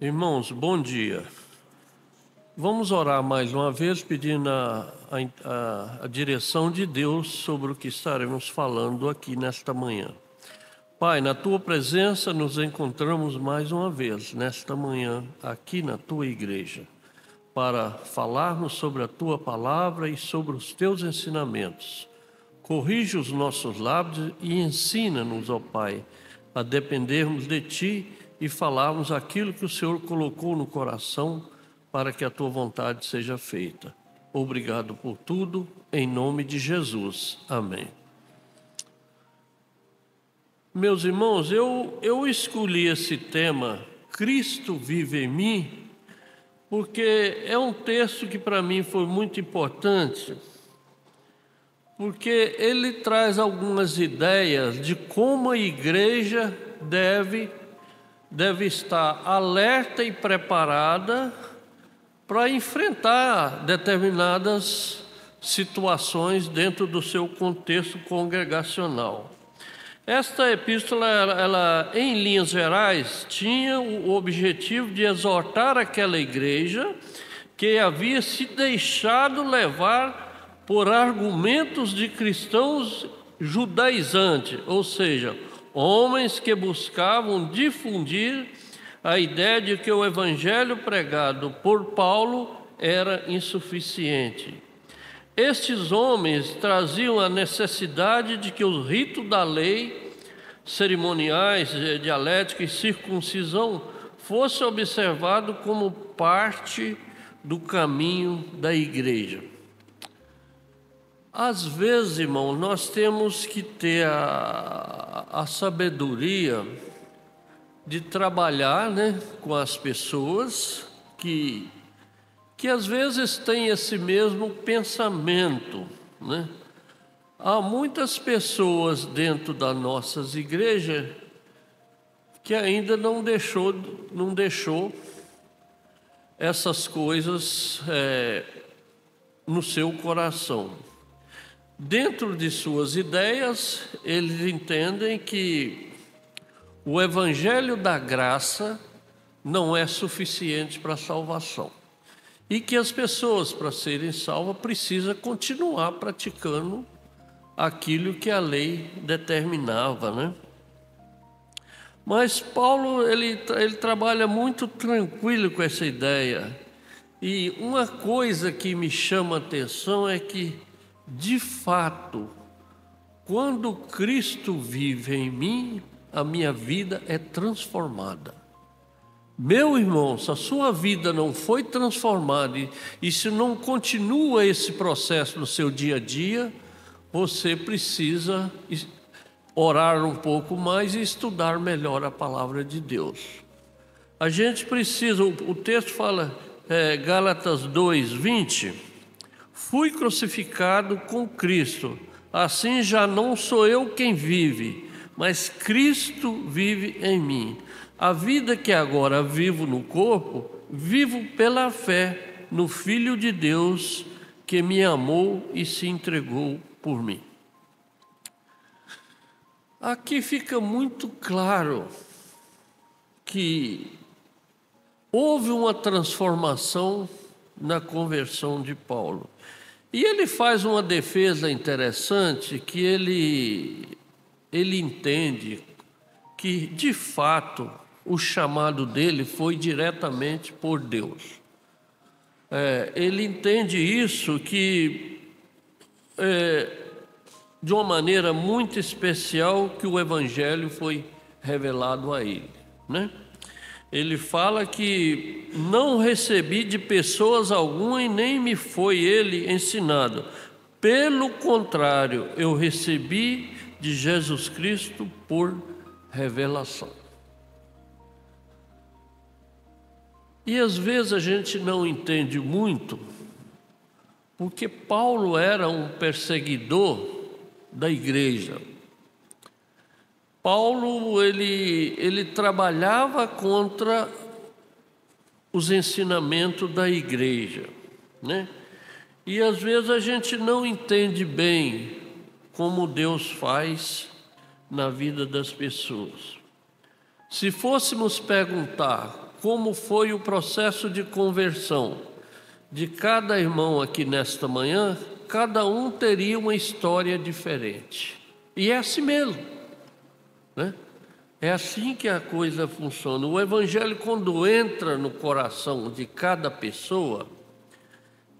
Irmãos, bom dia. Vamos orar mais uma vez, pedindo a direção de Deus sobre o que estaremos falando aqui nesta manhã. Pai, na Tua presença nos encontramos mais uma vez, nesta manhã, aqui na Tua igreja, para falarmos sobre a Tua palavra e sobre os Teus ensinamentos. Corrige os nossos lábios e ensina-nos, ó Pai, a dependermos de Ti e falarmos aquilo que o Senhor colocou no coração para que a Tua vontade seja feita. Obrigado por tudo, em nome de Jesus. Amém. Meus irmãos, eu escolhi esse tema, Cristo vive em mim, porque é um texto que para mim foi muito importante, porque ele traz algumas ideias de como a igreja deve estar alerta e preparada para enfrentar determinadas situações dentro do seu contexto congregacional. Esta epístola, ela, em linhas gerais, tinha o objetivo de exortar aquela igreja que havia se deixado levar por argumentos de cristãos judaizantes, ou seja, homens que buscavam difundir a ideia de que o evangelho pregado por Paulo era insuficiente. Estes homens traziam a necessidade de que os ritos da lei, cerimoniais, dialética e circuncisão fossem observados como parte do caminho da igreja. Às vezes, irmão, nós temos que ter a sabedoria de trabalhar, com as pessoas que às vezes têm esse mesmo pensamento, Há muitas pessoas dentro das nossas igrejas que ainda não deixou essas coisas no seu coração. Dentro de suas ideias, eles entendem que o evangelho da graça não é suficiente para a salvação. E que as pessoas, para serem salvas, precisam continuar praticando aquilo que a lei determinava, Mas Paulo, ele trabalha muito tranquilo com essa ideia. E uma coisa que me chama a atenção é que, de fato, quando Cristo vive em mim, a minha vida é transformada. Meu irmão, se a sua vida não foi transformada e se não continua esse processo no seu dia a dia, você precisa orar um pouco mais e estudar melhor a palavra de Deus. A gente precisa, o texto fala, Gálatas 2:20, fui crucificado com Cristo, assim já não sou eu quem vive, mas Cristo vive em mim. A vida que agora vivo no corpo, vivo pela fé no Filho de Deus que me amou e se entregou por mim. Aqui fica muito claro que houve uma transformação na conversão de Paulo. E ele faz uma defesa interessante que ele entende que, de fato, o chamado dele foi diretamente por Deus. Ele entende isso que, de uma maneira muito especial, que o Evangelho foi revelado a ele, Ele fala que não recebi de pessoas alguma e nem me foi ele ensinado. Pelo contrário, eu recebi de Jesus Cristo por revelação. E às vezes a gente não entende muito, porque Paulo era um perseguidor da igreja. Paulo, ele trabalhava contra os ensinamentos da igreja, E às vezes a gente não entende bem como Deus faz na vida das pessoas. Se fôssemos perguntar como foi o processo de conversão de cada irmão aqui nesta manhã, cada um teria uma história diferente. E é assim mesmo, né? É assim que a coisa funciona. O Evangelho, quando entra no coração de cada pessoa,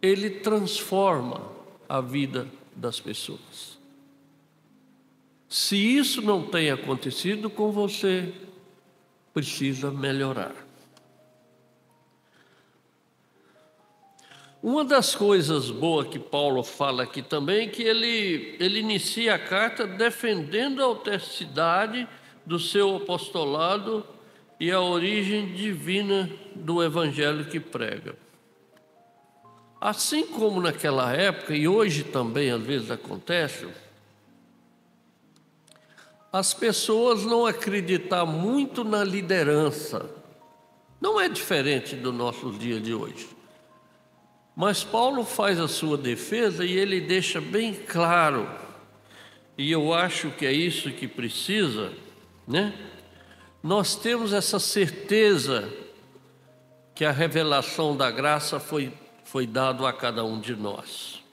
ele transforma a vida das pessoas. Se isso não tem acontecido com você, precisa melhorar. Uma das coisas boas que Paulo fala aqui também é que ele inicia a carta defendendo a autenticidade do seu apostolado e a origem divina do evangelho que prega. Assim como naquela época, e hoje também às vezes acontece, as pessoas não acreditam muito na liderança. Não é diferente do nosso dia de hoje. Mas Paulo faz a sua defesa e ele deixa bem claro, e eu acho que é isso que precisa, né? Nós temos essa certeza que a revelação da graça foi dado a cada um de nós.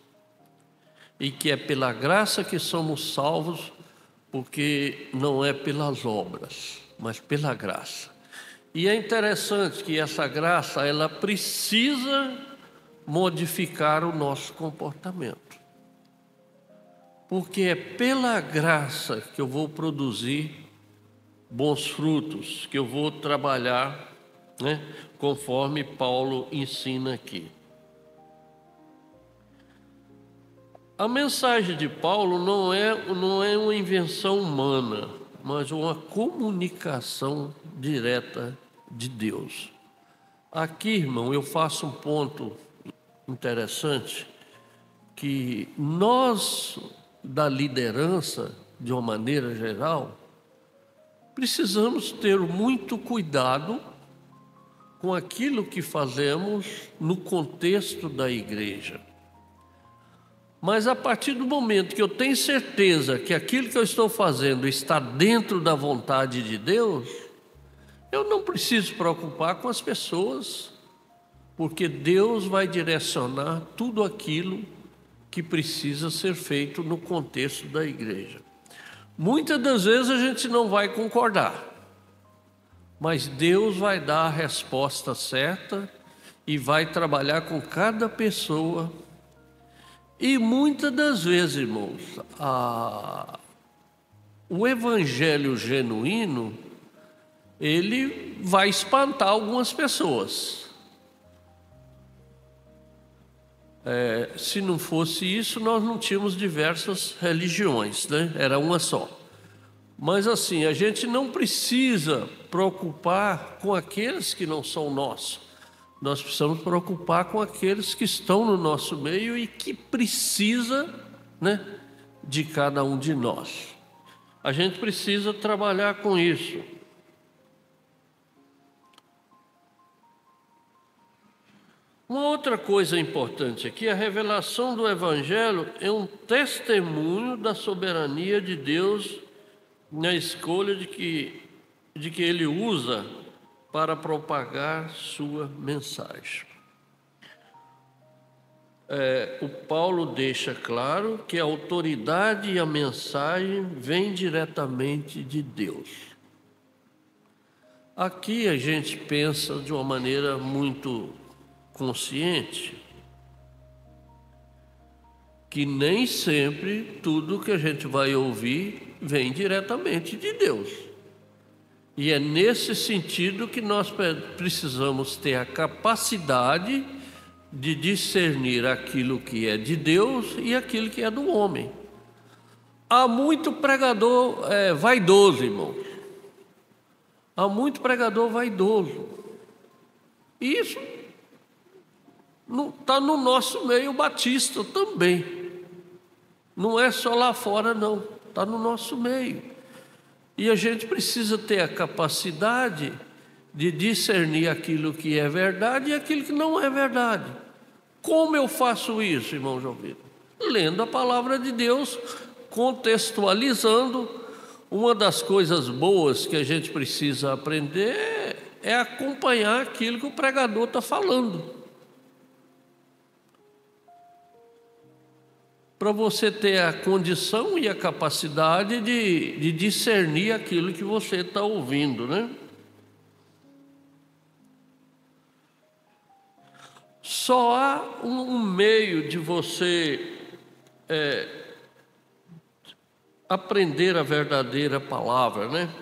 E que é pela graça que somos salvos, porque não é pelas obras, mas pela graça. E é interessante que essa graça, ela precisa modificar o nosso comportamento. Porque é pela graça que eu vou produzir bons frutos, que eu vou trabalhar, né, conforme Paulo ensina aqui. A mensagem de Paulo não é uma invenção humana, mas uma comunicação direta de Deus. Aqui, irmão, eu faço um ponto interessante, que nós, da liderança, de uma maneira geral, precisamos ter muito cuidado com aquilo que fazemos no contexto da igreja. Mas a partir do momento que eu tenho certeza que aquilo que eu estou fazendo está dentro da vontade de Deus, eu não preciso preocupar com as pessoas, porque Deus vai direcionar tudo aquilo que precisa ser feito no contexto da igreja. Muitas das vezes a gente não vai concordar, mas Deus vai dar a resposta certa e vai trabalhar com cada pessoa. E muitas das vezes, irmãos, o evangelho genuíno, ele vai espantar algumas pessoas. Se não fosse isso, nós não tínhamos diversas religiões, né? Era uma só. Mas assim, a gente não precisa preocupar com aqueles que não são nossos. Nós precisamos preocupar com aqueles que estão no nosso meio e que precisa, né, de cada um de nós. A gente precisa trabalhar com isso. Uma outra coisa importante aqui, a revelação do Evangelho é um testemunho da soberania de Deus na escolha de que Ele usa para propagar sua mensagem. O Paulo deixa claro que a autoridade e a mensagem vêm diretamente de Deus. Aqui a gente pensa de uma maneira muito consciente que nem sempre tudo que a gente vai ouvir vem diretamente de Deus. E é nesse sentido que nós precisamos ter a capacidade de discernir aquilo que é de Deus e aquilo que é do homem. Há muito pregador vaidoso, irmão. Há muito pregador vaidoso. E isso está no nosso meio batista também. Não é só lá fora, não. Está no nosso meio. E a gente precisa ter a capacidade de discernir aquilo que é verdade e aquilo que não é verdade. Como eu faço isso, irmão João Vitor? Lendo a palavra de Deus, contextualizando. Uma das coisas boas que a gente precisa aprender é acompanhar aquilo que o pregador está falando. Para você ter a condição e a capacidade de discernir aquilo que você está ouvindo, né? Só há um meio de você aprender a verdadeira palavra, né?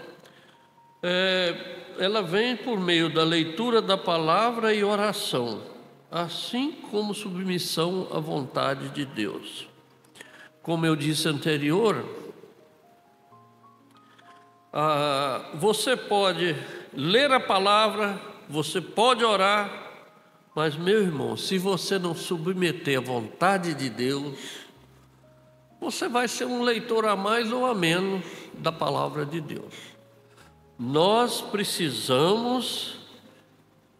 Ela vem por meio da leitura da palavra e oração, assim como submissão à vontade de Deus. Como eu disse anterior, você pode ler a palavra, você pode orar, mas, meu irmão, se você não submeter à vontade de Deus, você vai ser um leitor a mais ou a menos da palavra de Deus. Nós precisamos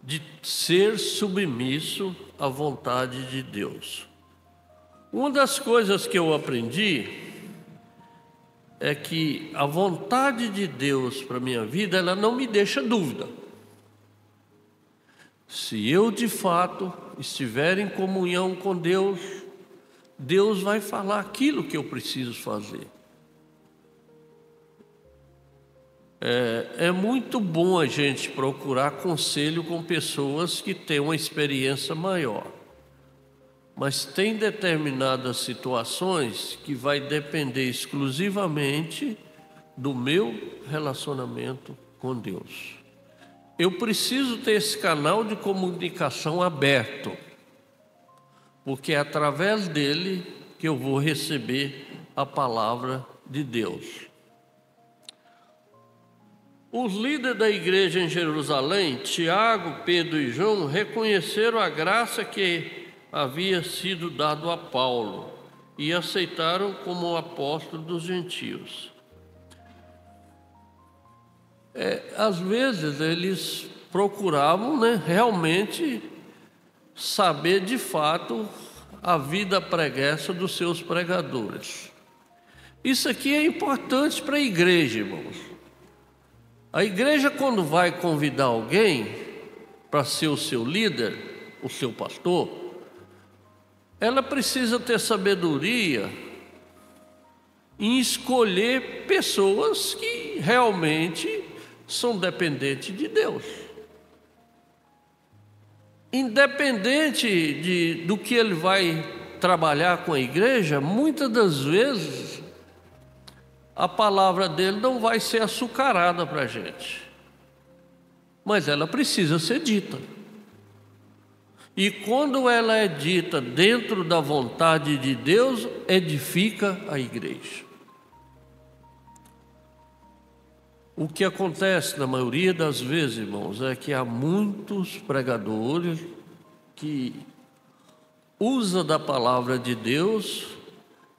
de ser submisso à vontade de Deus. Uma das coisas que eu aprendi é que a vontade de Deus para a minha vida, ela não me deixa dúvida. Se eu de fato estiver em comunhão com Deus, Deus vai falar aquilo que eu preciso fazer. É muito bom a gente procurar conselho com pessoas que têm uma experiência maior. Mas tem determinadas situações que vai depender exclusivamente do meu relacionamento com Deus. Eu preciso ter esse canal de comunicação aberto, porque é através dele que eu vou receber a palavra de Deus. Os líderes da igreja em Jerusalém, Tiago, Pedro e João, reconheceram a graça que havia sido dado a Paulo e aceitaram como o apóstolo dos gentios. Às vezes eles procuravam, né, realmente saber de fato a vida pregressa dos seus pregadores. Isso aqui é importante para a igreja, irmãos. A igreja, quando vai convidar alguém para ser o seu líder, o seu pastor, ela precisa ter sabedoria em escolher pessoas que realmente são dependentes de Deus. Independente do que ele vai trabalhar com a igreja, muitas das vezes a palavra dele não vai ser açucarada para a gente, mas ela precisa ser dita. E quando ela é dita dentro da vontade de Deus, edifica a igreja. O que acontece na maioria das vezes, irmãos, é que há muitos pregadores que usam da palavra de Deus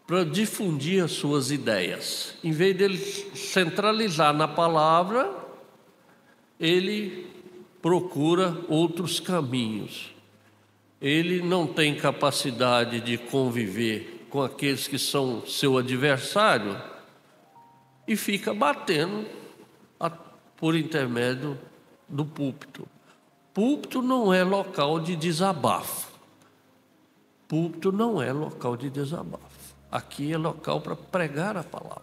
para difundir as suas ideias. Em vez dele centralizar na palavra, ele procura outros caminhos. Ele não tem capacidade de conviver com aqueles que são seu adversário e fica batendo por intermédio do púlpito. Púlpito não é local de desabafo. Púlpito não é local de desabafo. Aqui é local para pregar a palavra.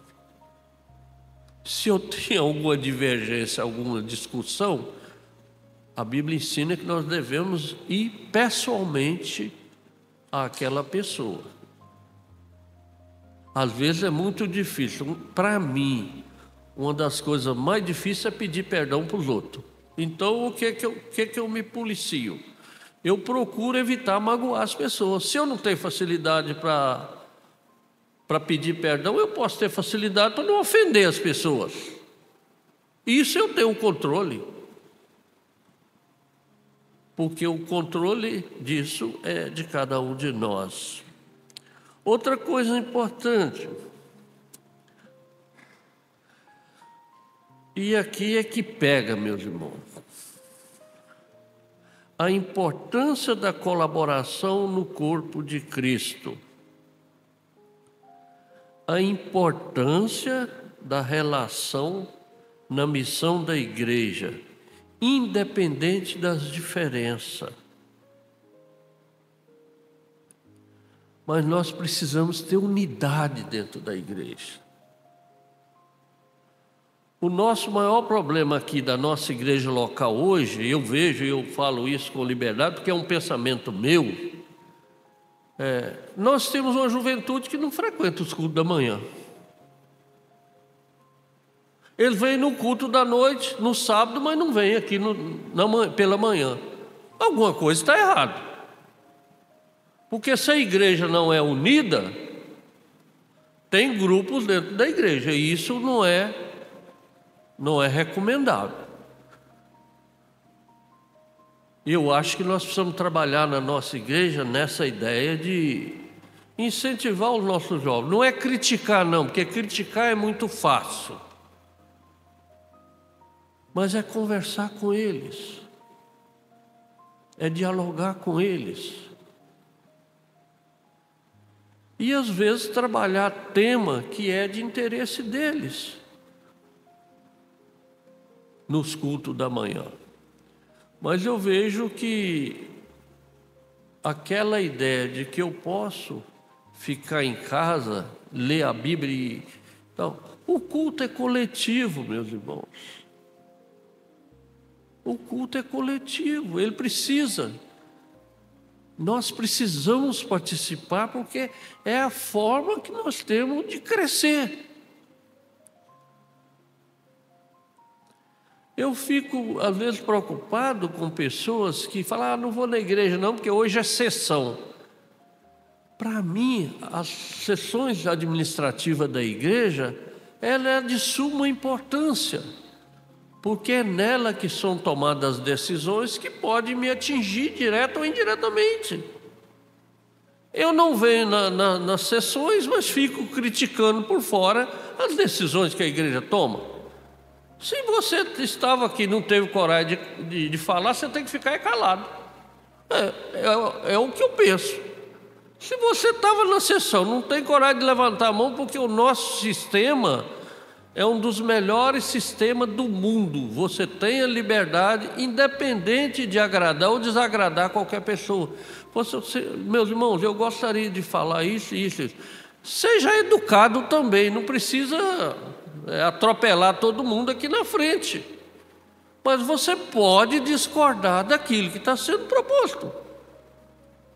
Se eu tenho alguma divergência, alguma discussão, a Bíblia ensina que nós devemos ir pessoalmente àquela pessoa. Às vezes é muito difícil. Para mim, uma das coisas mais difíceis é pedir perdão para os outros. Então, o que eu me policio? Eu procuro evitar magoar as pessoas. Se eu não tenho facilidade para pedir perdão, eu posso ter facilidade para não ofender as pessoas. Isso eu tenho controle. Porque o controle disso é de cada um de nós. Outra coisa importante, e aqui é que pega, meus irmãos, a importância da colaboração no corpo de Cristo, a importância da relação na missão da igreja, independente das diferenças. Mas nós precisamos ter unidade dentro da igreja. O nosso maior problema aqui da nossa igreja local hoje, eu vejo e eu falo isso com liberdade, porque é um pensamento meu, nós temos uma juventude que não frequenta os cultos da manhã. Eles vêm no culto da noite, no sábado, mas não vêm aqui pela manhã. Alguma coisa está errada. Porque se a igreja não é unida, tem grupos dentro da igreja, e isso não é recomendável. Eu acho que nós precisamos trabalhar na nossa igreja nessa ideia de incentivar os nossos jovens. Não é criticar não, porque criticar é muito fácil. Mas é conversar com eles. É dialogar com eles. E às vezes trabalhar tema que é de interesse deles nos cultos da manhã. Mas eu vejo que aquela ideia de que eu posso ficar em casa, ler a Bíblia então, o culto é coletivo, meus irmãos. O culto é coletivo, ele precisa. Nós precisamos participar porque é a forma que nós temos de crescer. Eu fico, às vezes, preocupado com pessoas que falam, não vou na igreja não, porque hoje é sessão. Para mim, as sessões administrativas da igreja, ela é de suma importância, porque é nela que são tomadas decisões que podem me atingir direto ou indiretamente. Eu não venho nas sessões, mas fico criticando por fora as decisões que a igreja toma. Se você estava aqui e não teve coragem de falar, você tem que ficar calado. É o que eu penso. Se você estava na sessão, não tem coragem de levantar a mão, porque o nosso sistema é um dos melhores sistemas do mundo. Você tem a liberdade, independente de agradar ou desagradar qualquer pessoa. Meus irmãos, eu gostaria de falar isso e isso. Seja educado também, não precisa atropelar todo mundo aqui na frente. Mas você pode discordar daquilo que está sendo proposto.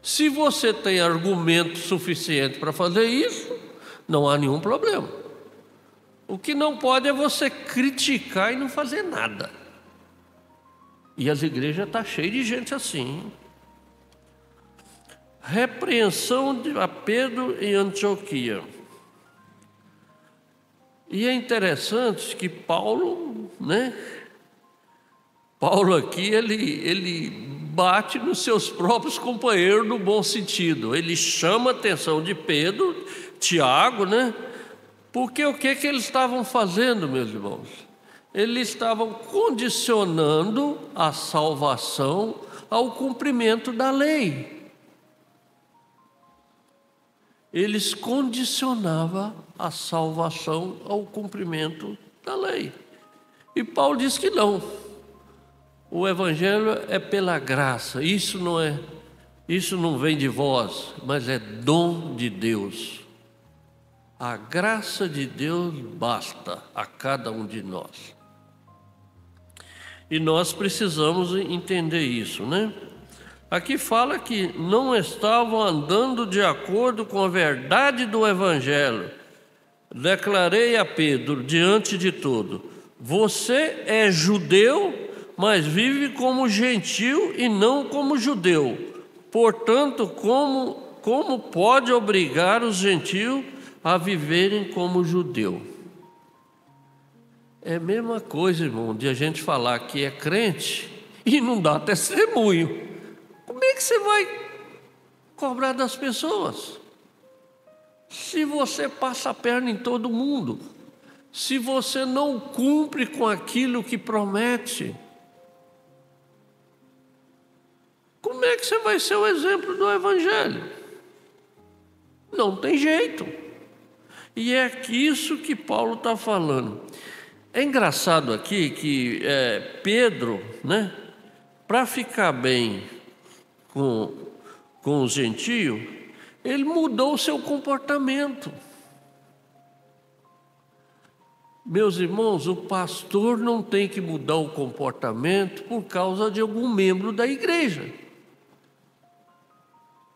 Se você tem argumento suficiente para fazer isso, não há nenhum problema. O que não pode é você criticar e não fazer nada. E as igrejas estão cheias de gente assim. Repreensão a Pedro em Antioquia. E é interessante que Paulo aqui, ele bate nos seus próprios companheiros no bom sentido. Ele chama a atenção de Pedro, Tiago, porque o que eles estavam fazendo, meus irmãos? Eles estavam condicionando a salvação ao cumprimento da lei. Eles condicionavam a salvação ao cumprimento da lei. E Paulo diz que não. O evangelho é pela graça. Isso não vem de vós, mas é dom de Deus. A graça de Deus basta a cada um de nós. E nós precisamos entender isso, Aqui fala que não estavam andando de acordo com a verdade do evangelho. Declarei a Pedro diante de tudo: você é judeu, mas vive como gentil e não como judeu. Portanto, como pode obrigar os gentios a viverem como judeu? É a mesma coisa, irmão, de a gente falar que é crente e não dá testemunho. Como é que você vai cobrar das pessoas? Se você passa a perna em todo mundo, se você não cumpre com aquilo que promete, como é que você vai ser o exemplo do evangelho? Não tem jeito. E é isso que Paulo está falando. É engraçado aqui que Pedro, né, para ficar bem com os gentios, ele mudou o seu comportamento. Meus irmãos, o pastor não tem que mudar o comportamento por causa de algum membro da igreja.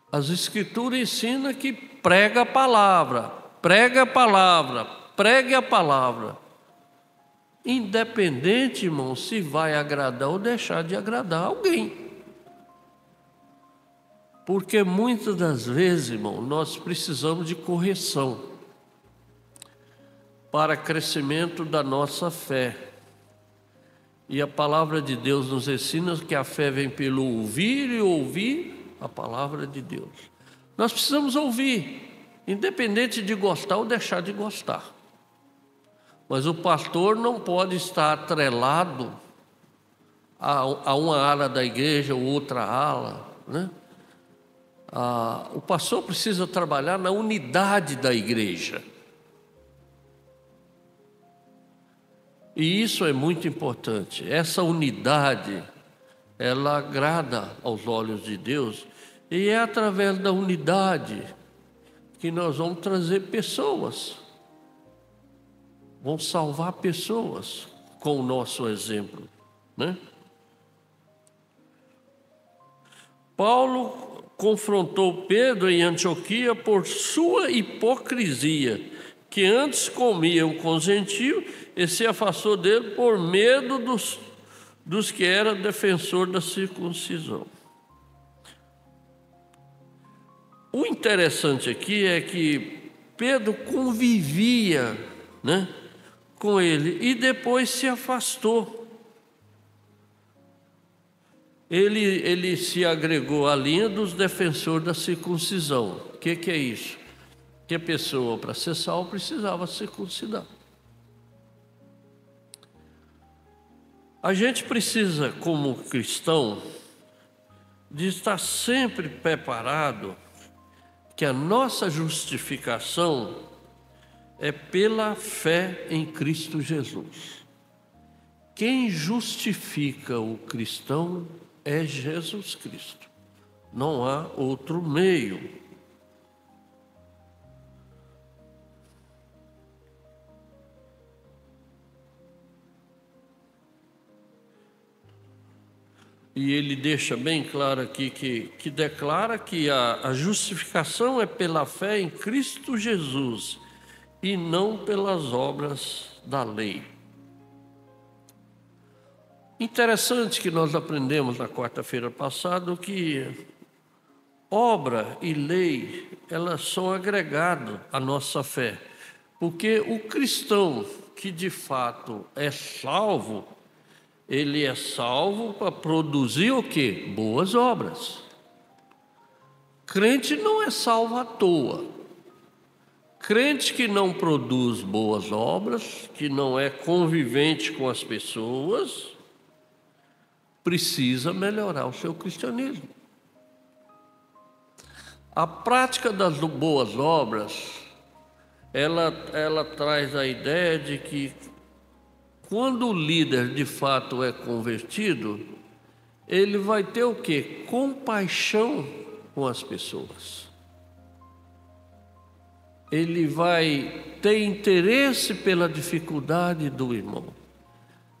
As Escrituras ensinam que prega a palavra, pregue a palavra, pregue a palavra. Independente, irmão, se vai agradar ou deixar de agradar alguém. Porque muitas das vezes, irmão, nós precisamos de correção para crescimento da nossa fé. E a palavra de Deus nos ensina que a fé vem pelo ouvir e ouvir a palavra de Deus. Nós precisamos ouvir, independente de gostar ou deixar de gostar. Mas o pastor não pode estar atrelado a uma ala da igreja ou outra ala, né? O pastor precisa trabalhar na unidade da igreja. E isso é muito importante. Essa unidade, ela agrada aos olhos de Deus. E é através da unidade que nós vamos trazer pessoas. Vamos salvar pessoas com o nosso exemplo, né? Paulo confrontou Pedro em Antioquia por sua hipocrisia, que antes comiam com os gentios e se afastou dele por medo dos que eram defensor da circuncisão. O interessante aqui é que Pedro convivia, né, com ele e depois se afastou. Ele se agregou à linha dos defensores da circuncisão. O que é isso? Que a pessoa, para ser salva, precisava circuncidar. A gente precisa, como cristão, de estar sempre preparado que a nossa justificação é pela fé em Cristo Jesus. Quem justifica o cristão é Jesus Cristo. Não há outro meio. E ele deixa bem claro aqui que declara que a justificação é pela fé em Cristo Jesus e não pelas obras da lei. Interessante que nós aprendemos na quarta-feira passada que obra e lei, elas são agregadas à nossa fé. Porque o cristão que de fato é salvo, ele é salvo para produzir o quê? Boas obras. Crente não é salvo à toa. Crente que não produz boas obras, que não é convivente com as pessoas, precisa melhorar o seu cristianismo. A prática das boas obras, ela traz a ideia de que quando o líder de fato é convertido, ele vai ter o quê? Compaixão com as pessoas. Ele vai ter interesse pela dificuldade do irmão.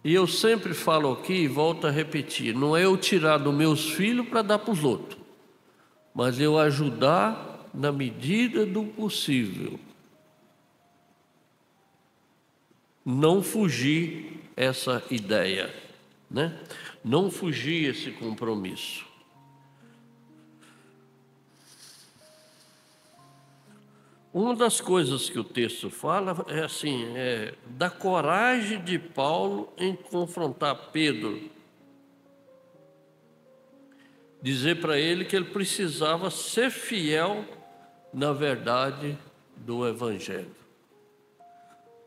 E eu sempre falo aqui e volto a repetir, não é eu tirar dos meus filhos para dar para os outros, mas eu ajudar na medida do possível. Não fugir essa ideia, né? Não fugir esse compromisso. Uma das coisas que o texto fala é assim, da coragem de Paulo em confrontar Pedro. Dizer para ele que ele precisava ser fiel na verdade do Evangelho.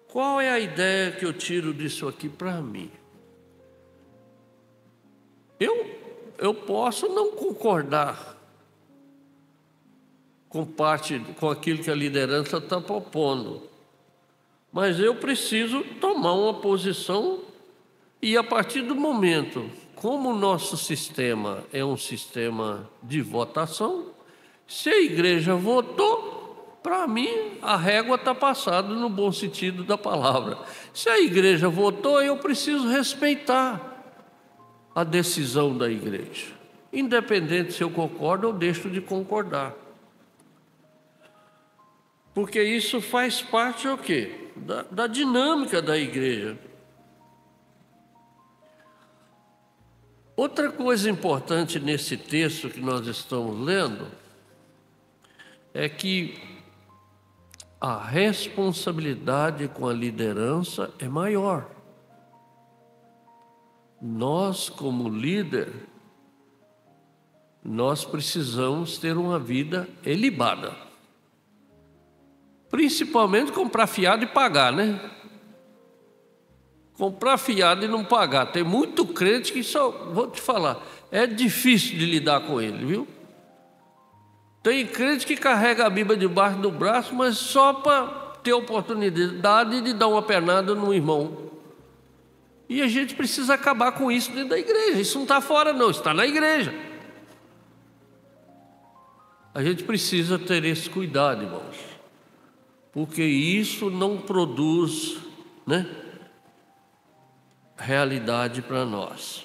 Qual é a ideia que eu tiro disso aqui para mim? Eu posso não concordar com aquilo que a liderança está propondo, mas eu preciso tomar uma posição. E a partir do momento, como o nosso sistema é um sistema de votação, se a igreja votou, para mim a régua está passada no bom sentido da palavra. Se a igreja votou, eu preciso respeitar a decisão da igreja, independente se eu concordo ou deixo de concordar. Porque isso faz parte o quê? Da dinâmica da igreja. Outra coisa importante nesse texto que nós estamos lendo é que a responsabilidade com a liderança é maior. Nós, como líder, nós precisamos ter uma vida ilibada. Principalmente comprar fiado e pagar, né? Comprar fiado e não pagar. Tem muito crente que só, vou te falar, é difícil de lidar com ele, viu? Tem crente que carrega a Bíblia debaixo do braço, mas só para ter oportunidade de dar uma pernada no irmão. E a gente precisa acabar com isso dentro da igreja. Isso não está fora não, está na igreja. A gente precisa ter esse cuidado, irmãos, porque isso não produz, realidade para nós.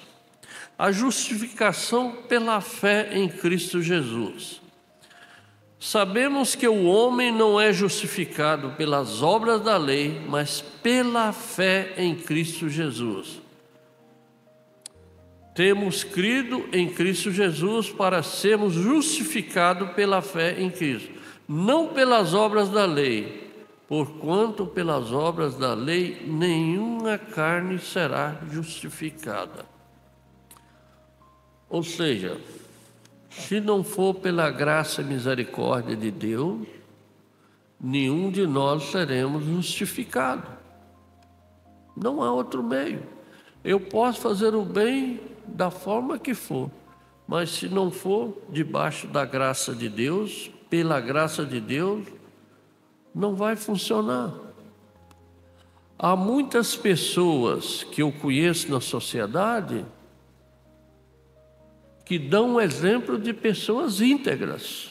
A justificação pela fé em Cristo Jesus. Sabemos que o homem não é justificado pelas obras da lei, mas pela fé em Cristo Jesus. Temos crido em Cristo Jesus para sermos justificados pela fé em Cristo, não pelas obras da lei, porquanto pelas obras da lei nenhuma carne será justificada. Ou seja, se não for pela graça e misericórdia de Deus, nenhum de nós seremos justificados. Não há outro meio. Eu posso fazer o bem da forma que for, mas se não for debaixo da graça de Deus, pela graça de Deus, não vai funcionar. Há muitas pessoas que eu conheço na sociedade que dão um exemplo de pessoas íntegras.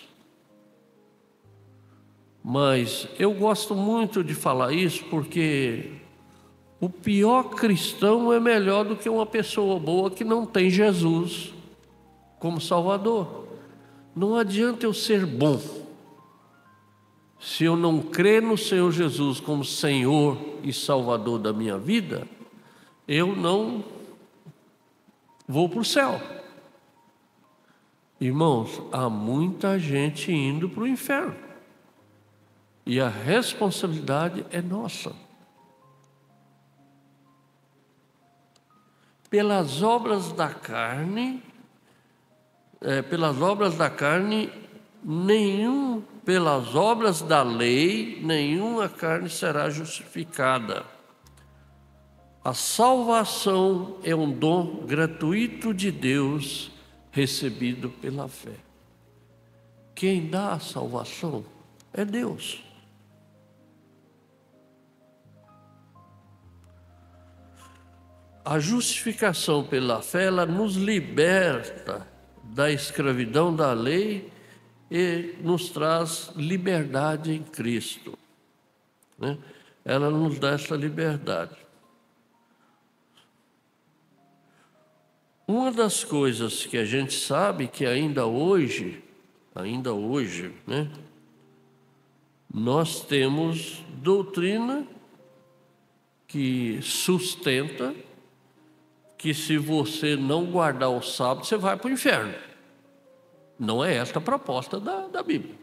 Mas eu gosto muito de falar isso porque o pior cristão é melhor do que uma pessoa boa que não tem Jesus como Salvador. Não adianta eu ser bom se eu não crer no Senhor Jesus como Senhor e Salvador da minha vida, eu não vou para o céu. Irmãos, há muita gente indo para o inferno. E a responsabilidade é nossa. Pelas obras da carne, pelas obras da lei, nenhuma carne será justificada. A salvação é um dom gratuito de Deus, recebido pela fé. Quem dá a salvação é Deus. A justificação pela fé, ela nos liberta da escravidão da lei e nos traz liberdade em Cristo, Ela nos dá essa liberdade. Uma das coisas que a gente sabe que ainda hoje, nós temos doutrina que sustenta que se você não guardar o sábado, você vai para o inferno. Não é esta a proposta da Bíblia.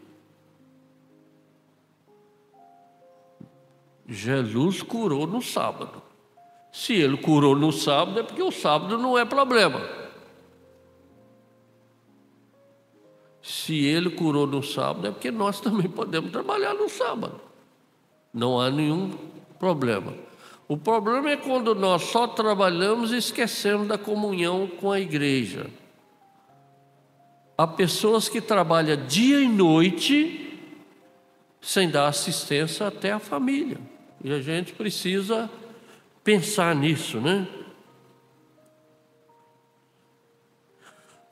Jesus curou no sábado. Se ele curou no sábado, é porque o sábado não é problema. Se ele curou no sábado, é porque nós também podemos trabalhar no sábado. Não há nenhum problema. O problema é quando nós só trabalhamos e esquecemos da comunhão com a igreja. Há pessoas que trabalham dia e noite sem dar assistência até à família. E a gente precisa pensar nisso, né?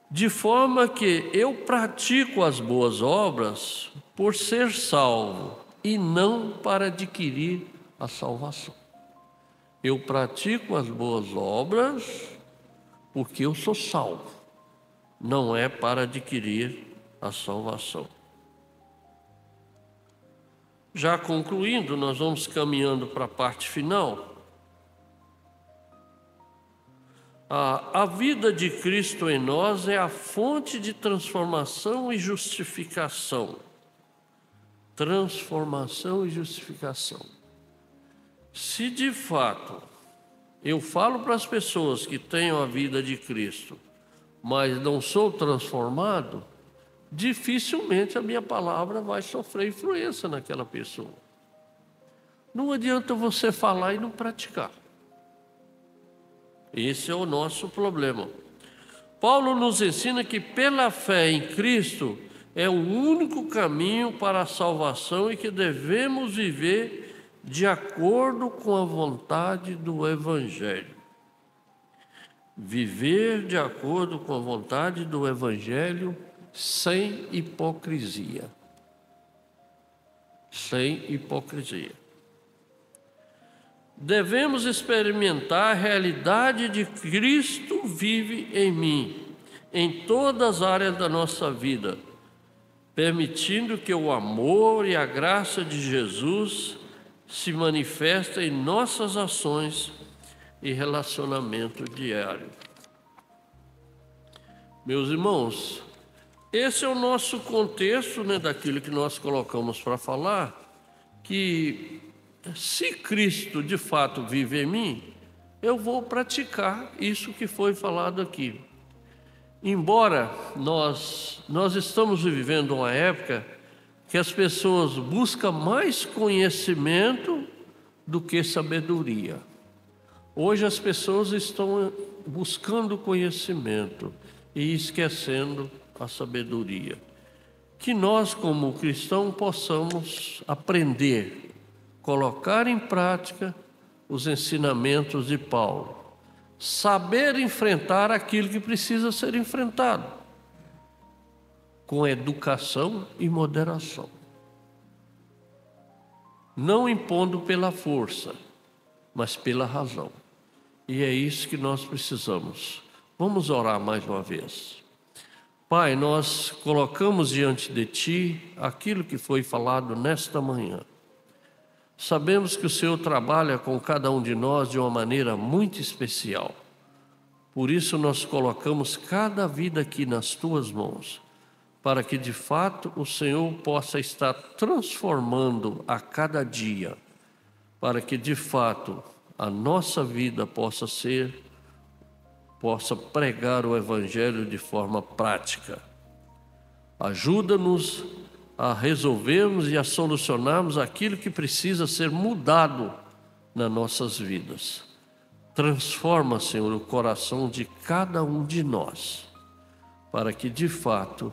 De forma que eu pratico as boas obras por ser salvo e não para adquirir a salvação. Eu pratico as boas obras porque eu sou salvo, não é para adquirir a salvação. Já concluindo, nós vamos caminhando para a parte final. A vida de Cristo em nós é a fonte de transformação e justificação. Transformação e justificação. Se de fato eu falo para as pessoas que tenham a vida de Cristo, mas não sou transformado, dificilmente a minha palavra vai sofrer influência naquela pessoa. Não adianta você falar e não praticar. Esse é o nosso problema. Paulo nos ensina que pela fé em Cristo é o único caminho para a salvação e que devemos viver de acordo com a vontade do Evangelho. Viver de acordo com a vontade do Evangelho sem hipocrisia. Sem hipocrisia. Devemos experimentar a realidade de Cristo vive em mim, em todas as áreas da nossa vida, permitindo que o amor e a graça de Jesus se manifestem em nossas ações e relacionamento diário. Meus irmãos, esse é o nosso contexto, né, daquilo que nós colocamos para falar, que se Cristo de fato vive em mim, eu vou praticar isso que foi falado aqui. Embora nós estamos vivendo uma época que as pessoas buscam mais conhecimento do que sabedoria. Hoje as pessoas estão buscando conhecimento e esquecendo a sabedoria. Que nós, como cristãos, possamos aprender, colocar em prática os ensinamentos de Paulo, saber enfrentar aquilo que precisa ser enfrentado, com educação e moderação, não impondo pela força, mas pela razão. E é isso que nós precisamos. Vamos orar mais uma vez. Pai, nós colocamos diante de Ti aquilo que foi falado nesta manhã. Sabemos que o Senhor trabalha com cada um de nós de uma maneira muito especial. Por isso nós colocamos cada vida aqui nas Tuas mãos, para que de fato o Senhor possa estar transformando a cada dia, para que de fato a nossa vida possa pregar o Evangelho de forma prática. Ajuda-nos a resolvermos e a solucionarmos aquilo que precisa ser mudado nas nossas vidas. Transforma, Senhor, o coração de cada um de nós, para que de fato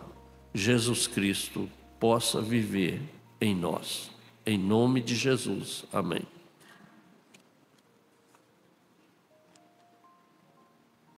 Jesus Cristo possa viver em nós. Em nome de Jesus. Amém.